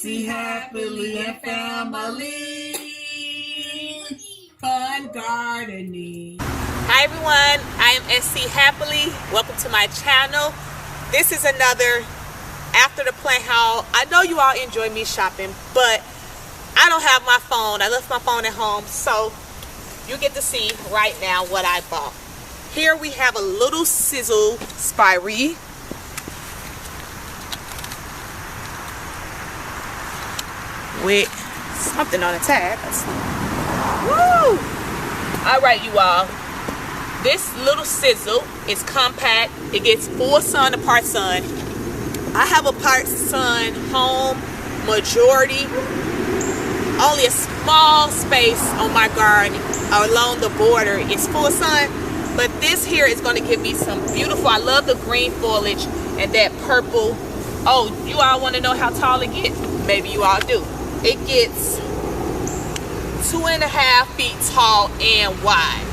SC Happily and Family Fun Gardening. Hi everyone, I am SC Happily. Welcome to my channel. This is another after the plant haul. I know you all enjoy me shopping, but I don't have my phone. I left my phone at home, so you get to see right now what I bought. Here we have a little sizzle spiree. With something on the tag. Woo! Alright, you all. This little sizzle is compact. It gets full sun to part sun. I have a part sun home majority. Only a small space on my garden along the border is full sun. But this here is going to give me some beautiful, I love the green foliage and that purple. Oh, you all want to know how tall it gets? Maybe you all do. It gets 2.5 feet tall and wide.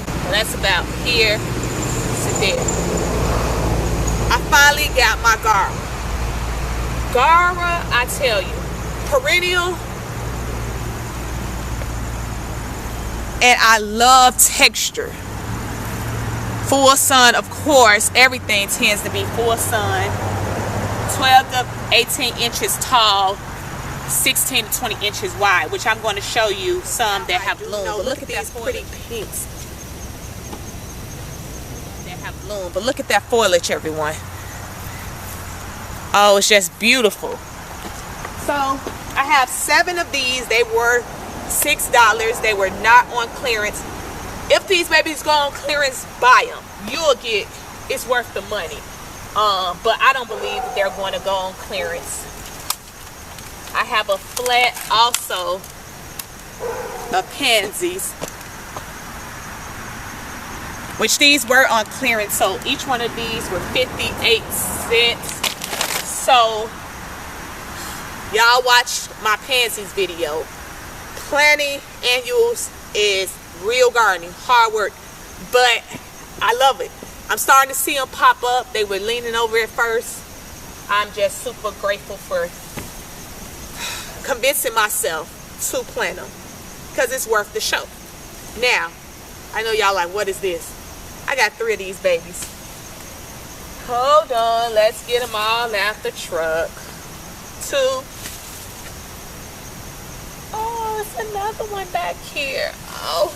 So that's about here to there. I finally got my Gara. Gara, I tell you, perennial. And I love texture. Full sun, of course, everything tends to be full sun. 12 to 18 inches tall. 16 to 20 inches wide, which I'm going to show you some that have bloomed. But look at these pretty pinks that have bloomed. But look at that foliage, everyone. Oh, it's just beautiful. So I have 7 of these. They were $6. They were not on clearance. If these babies go on clearance, buy them. You'll get, it's worth the money. But I don't believe that they're going to go on clearance. I have a flat also of pansies, which these were on clearance, so each one of these were 58 cents. So y'all watch my pansies video. Planting annuals is real gardening, hard work, but I love it. I'm starting to see them pop up. They were leaning over at first. I'm just super grateful for convincing myself to plant them because it's worth the show. Now, I know y'all like, what is this? I got 3 of these babies. Hold on, let's get them all out the truck. 2. Oh, it's another one back here. Oh,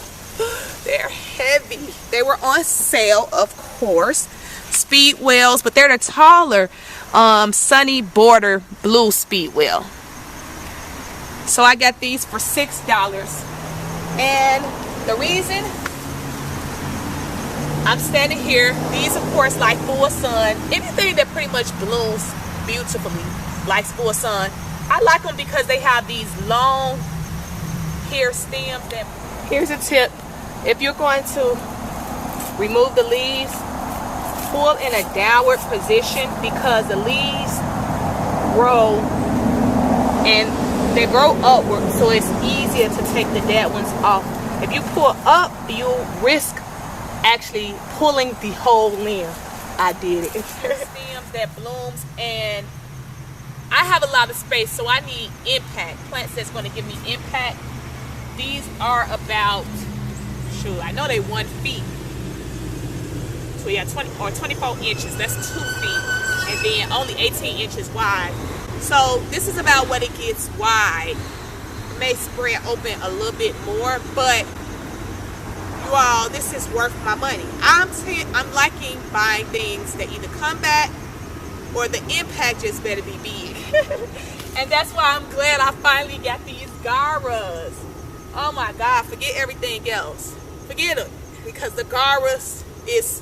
they're heavy. They were on sale, of course. Speedwells, but they're the taller sunny border blue Speedwell. So I got these for $6. And the reason I'm standing here, these of course like full sun. Anything that pretty much blooms beautifully likes full sun. I like them because they have these long hair stems. Here's a tip. If you're going to remove the leaves, pull in a downward position because the leaves grow and they grow upward, so it's easier to take the dead ones off. If you pull up, you'll risk actually pulling the whole limb. I did it. Stems that blooms, and I have a lot of space, so I need impact. Plants that's going to give me impact. These are about, shoot, I know they 1 feet. So yeah, 20 or 24 inches. That's 2 feet, and then only 18 inches wide. So this is about what it gets wide. It may spread open a little bit more, but you all, this is worth my money. I'm liking buying things that either come back or the impact just better be big. And that's why I'm glad I finally got these Garas. Oh my God, forget everything else. Forget it, because the Garas is,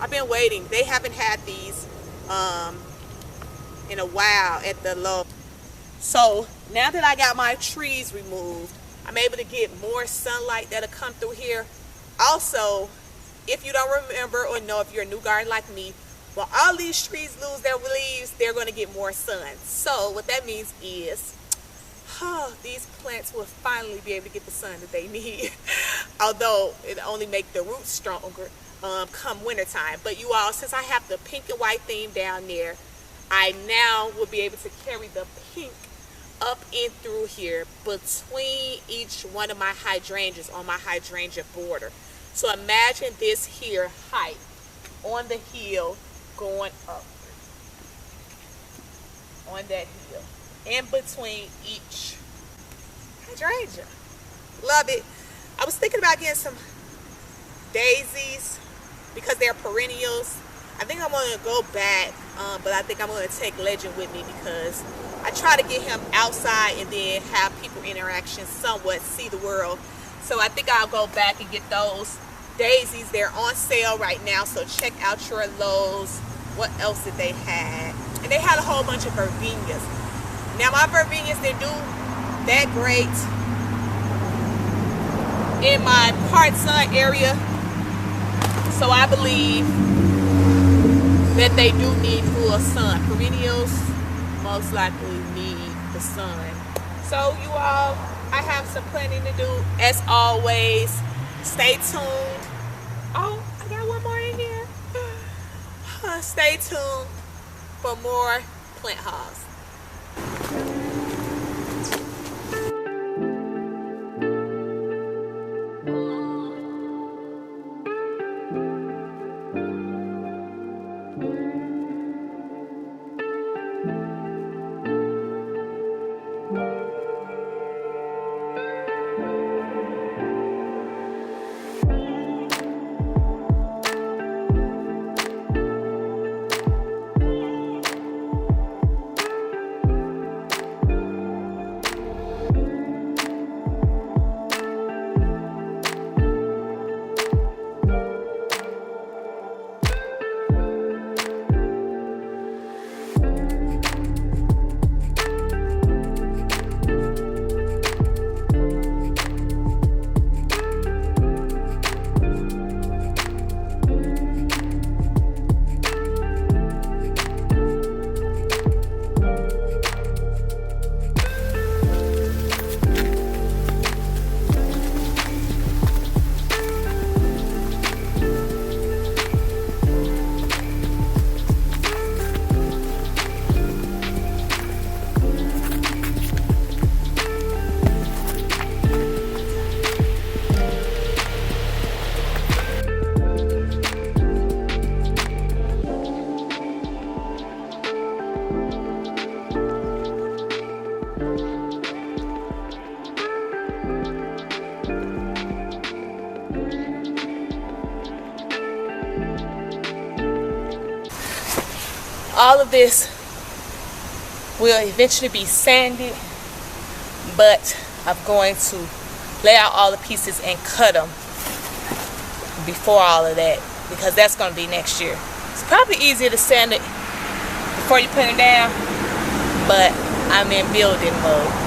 I've been waiting. They haven't had these in a while at the low. So now that I got my trees removed, I'm able to get more sunlight that'll come through here. Also, if you don't remember or know, if you're a new gardener like me, when all these trees lose their leaves, they're going to get more sun. So what that means is these plants will finally be able to get the sun that they need. Although it only make the roots stronger come wintertime. But you all, since I have the pink and white theme down there, I now will be able to carry the pink up in through here between each one of my hydrangeas on my hydrangea border. So imagine this here height on the hill going up on that hill in between each hydrangea. Love it. I was thinking about getting some daisies because they're perennials. I think I'm going to go back, but I think I'm going to take Legend with me because I try to get him outside and then have people interaction somewhat, see the world. So I think I'll go back and get those daisies. They're on sale right now, so check out your Lowe's. What else did they have? And they had a whole bunch of verbenias. Now my verbenias didn't do that great in my part sun area, so I believe that they do need full sun. Perennials most likely need the sun. So you all, I have some planning to do. As always, stay tuned. Oh, I got one more in here. Stay tuned for more plant hauls. All of this will eventually be sanded, but I'm going to lay out all the pieces and cut them before all of that, because that's going to be next year. It's probably easier to sand it before you put it down, but I'm in building mode.